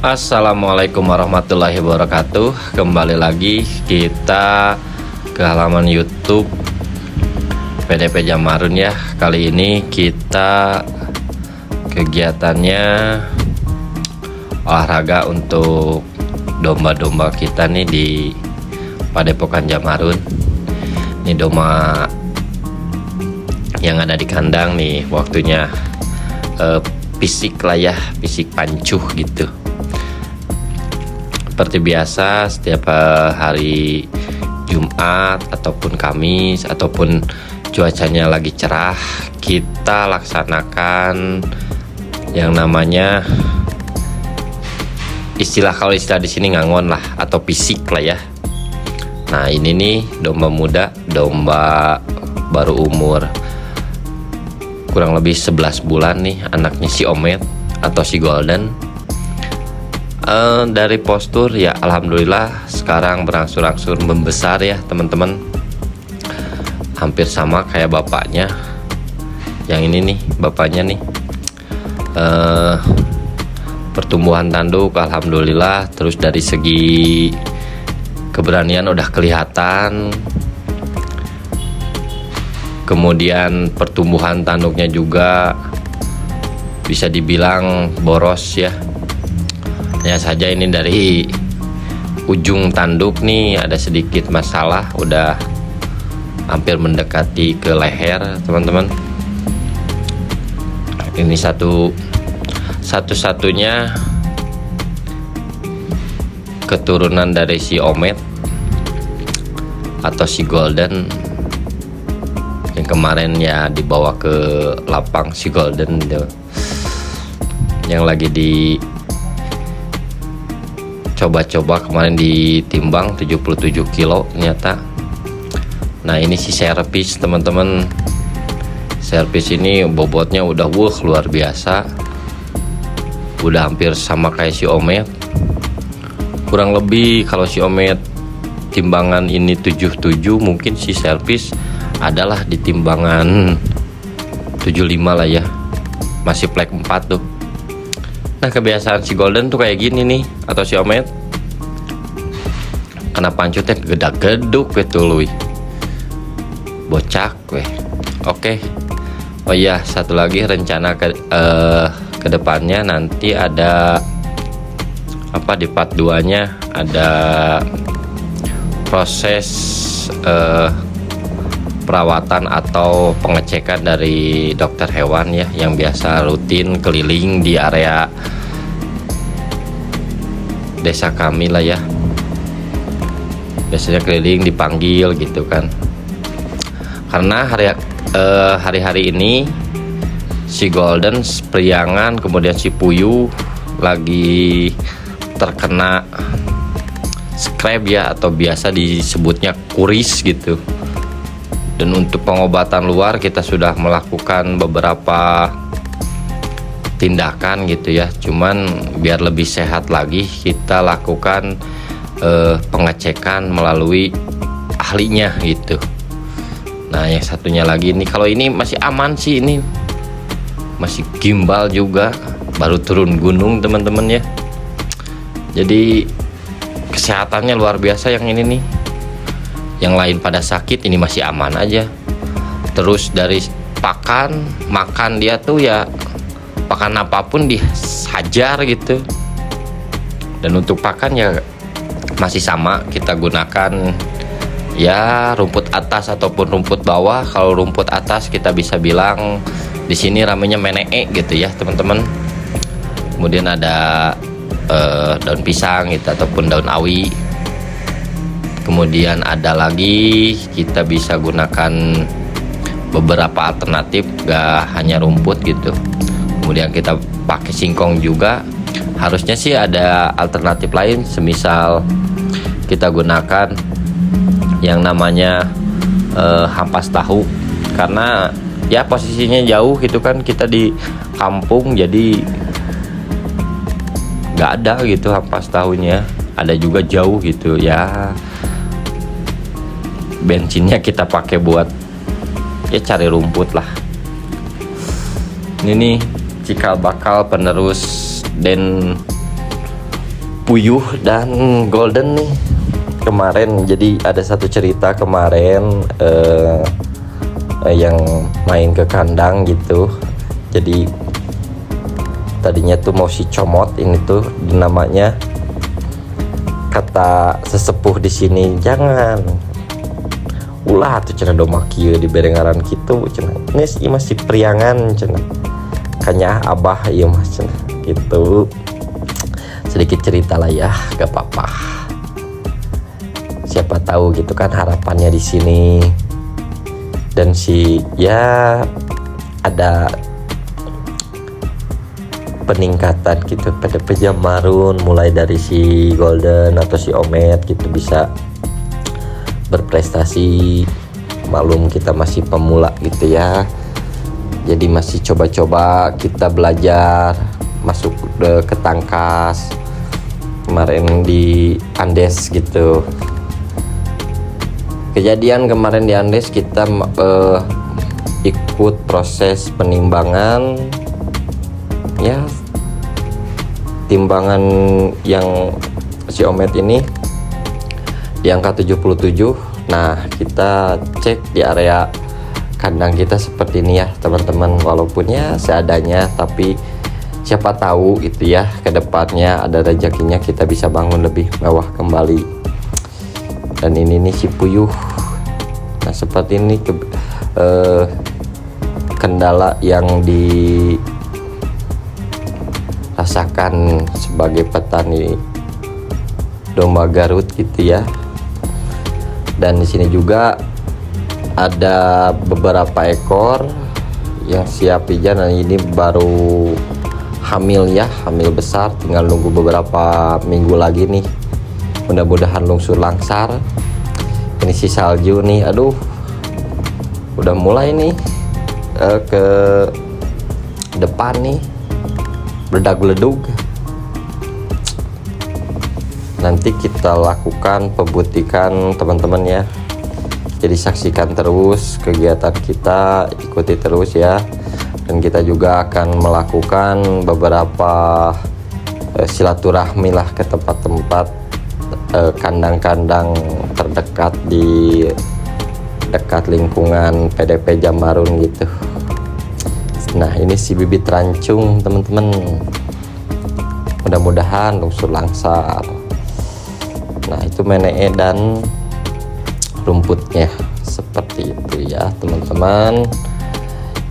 Assalamualaikum warahmatullahi wabarakatuh. Kembali lagi kita ke halaman YouTube PDP Jamarun ya. Kali ini kita kegiatannya olahraga untuk domba-domba kita nih di Padepokan Jamarun. Ini domba yang ada di kandang nih, waktunya fisik lah ya, fisik pancuh gitu. Seperti biasa setiap hari Jumat ataupun Kamis ataupun cuacanya lagi cerah, kita laksanakan yang namanya kalau istilah di sini ngangon lah atau fisik lah ya. Nah ini nih domba muda, domba baru umur kurang lebih 11 bulan nih, anaknya si Omet atau si Golden. Dari postur ya alhamdulillah sekarang berangsur-angsur membesar ya teman-teman, hampir sama kayak bapaknya. Yang ini nih bapaknya nih, pertumbuhan tanduk alhamdulillah. Terus dari segi keberanian udah kelihatan, kemudian pertumbuhan tanduknya juga bisa dibilang boros ya. Hanya saja ini dari ujung tanduk nih ada sedikit masalah, udah hampir mendekati ke leher teman-teman. Ini satu-satunya keturunan dari si Omet atau si Golden yang kemarin ya dibawa ke lapang si Golden yang lagi di coba-coba kemarin ditimbang 77 kilo ternyata. Nah ini si servis teman-teman, servis ini bobotnya udah luar biasa, udah hampir sama kayak si Omet. Kurang lebih kalau si Omet timbangan ini 77, mungkin si servis adalah di timbangan 75 lah ya, masih plek 4 tuh. Nah kebiasaan si Golden tuh kayak gini nih, atau si Omet, kena pancutnya gedak-geduk gitu lui, bocak weh. Oke. Oh iya, satu lagi rencana ke depannya nanti ada apa di part 2 nya ada proses perawatan atau pengecekan dari dokter hewan ya, yang biasa rutin keliling di area desa kami lah ya. Biasanya keliling dipanggil gitu kan, karena hari-hari ini si Golden, Priangan, kemudian si Puyuh lagi terkena scrap ya, atau biasa disebutnya kuris gitu. Dan untuk pengobatan luar kita sudah melakukan beberapa tindakan gitu ya, cuman biar lebih sehat lagi kita lakukan pengecekan melalui ahlinya gitu. Nah yang satunya lagi ini, kalau ini masih aman sih, ini masih gimbal juga, baru turun gunung teman-teman ya, jadi kesehatannya luar biasa yang ini nih. Yang lain pada sakit, ini masih aman aja. Terus dari makan dia tuh ya, pakan apapun dihajar gitu. Dan untuk pakan ya masih sama, kita gunakan ya rumput atas ataupun rumput bawah. Kalau rumput atas kita bisa bilang di sini ramenya menee gitu ya teman-teman. Kemudian ada daun pisang gitu ataupun daun awi. Kemudian ada lagi kita bisa gunakan beberapa alternatif, gak hanya rumput gitu. Kemudian kita pakai singkong juga. Harusnya sih ada alternatif lain, semisal kita gunakan yang namanya hampas tahu, karena ya posisinya jauh gitu kan, kita di kampung jadi gak ada gitu hampas tahunya. Ada juga jauh gitu ya, bensinnya kita pakai buat ya cari rumput lah. Ini nih cikal bakal penerus dan puyuh dan golden nih kemarin. Jadi ada satu cerita kemarin yang main ke kandang gitu. Jadi tadinya tuh mau si comot, ini tuh namanya, kata sesepuh di sini, jangan ulah tuh cenah doma kieu di berengaran kitu cenah. Geus ieu masih priangan cenah. Kanya abah ieu mah cenah gitu. Sedikit cerita lah ya, gak apa-apa. Siapa tahu gitu kan harapannya di sini. Dan si ya ada peningkatan gitu pada pejamarun, mulai dari si golden atau si omet gitu bisa berprestasi. Malum kita masih pemula gitu ya, jadi masih coba-coba kita belajar masuk ke tangkas kemarin di Andes gitu. Kejadian kemarin di Andes kita ikut proses penimbangan ya, timbangan yang si omet ini di angka 77. Nah kita cek di area kandang kita seperti ini ya teman-teman, walaupun ya seadanya, tapi siapa tahu itu ya kedepannya ada rezekinya kita bisa bangun lebih mewah kembali. Dan ini nih si puyuh. Nah seperti ini kendala yang dirasakan sebagai petani domba Garut gitu ya. Dan di sini juga ada beberapa ekor yang siap pijan, dan ini baru hamil ya, hamil besar, tinggal nunggu beberapa minggu lagi nih, mudah-mudahan lungsur langsar. Ini si salju nih, aduh udah mulai nih ke depan nih berdag-ledug. Nanti kita lakukan pembutikan teman-teman ya, jadi saksikan terus kegiatan kita, ikuti terus ya. Dan kita juga akan melakukan beberapa silaturahmi lah ke tempat-tempat kandang-kandang terdekat di dekat lingkungan PDP Jamarun gitu. Nah ini si bibit rancung teman-teman, mudah-mudahan lungsur langsar. Nah itu menee dan rumputnya seperti itu ya teman-teman.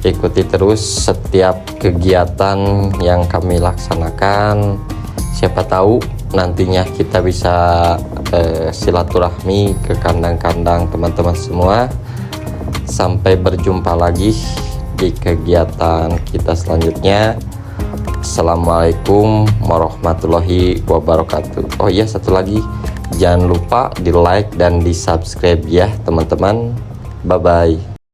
Ikuti terus setiap kegiatan yang kami laksanakan. Siapa tahu nantinya kita bisa silaturahmi ke kandang-kandang teman-teman semua. Sampai berjumpa lagi di kegiatan kita selanjutnya. Assalamualaikum warahmatullahi wabarakatuh. Oh iya, satu lagi, jangan lupa di like dan di subscribe ya teman-teman. Bye bye.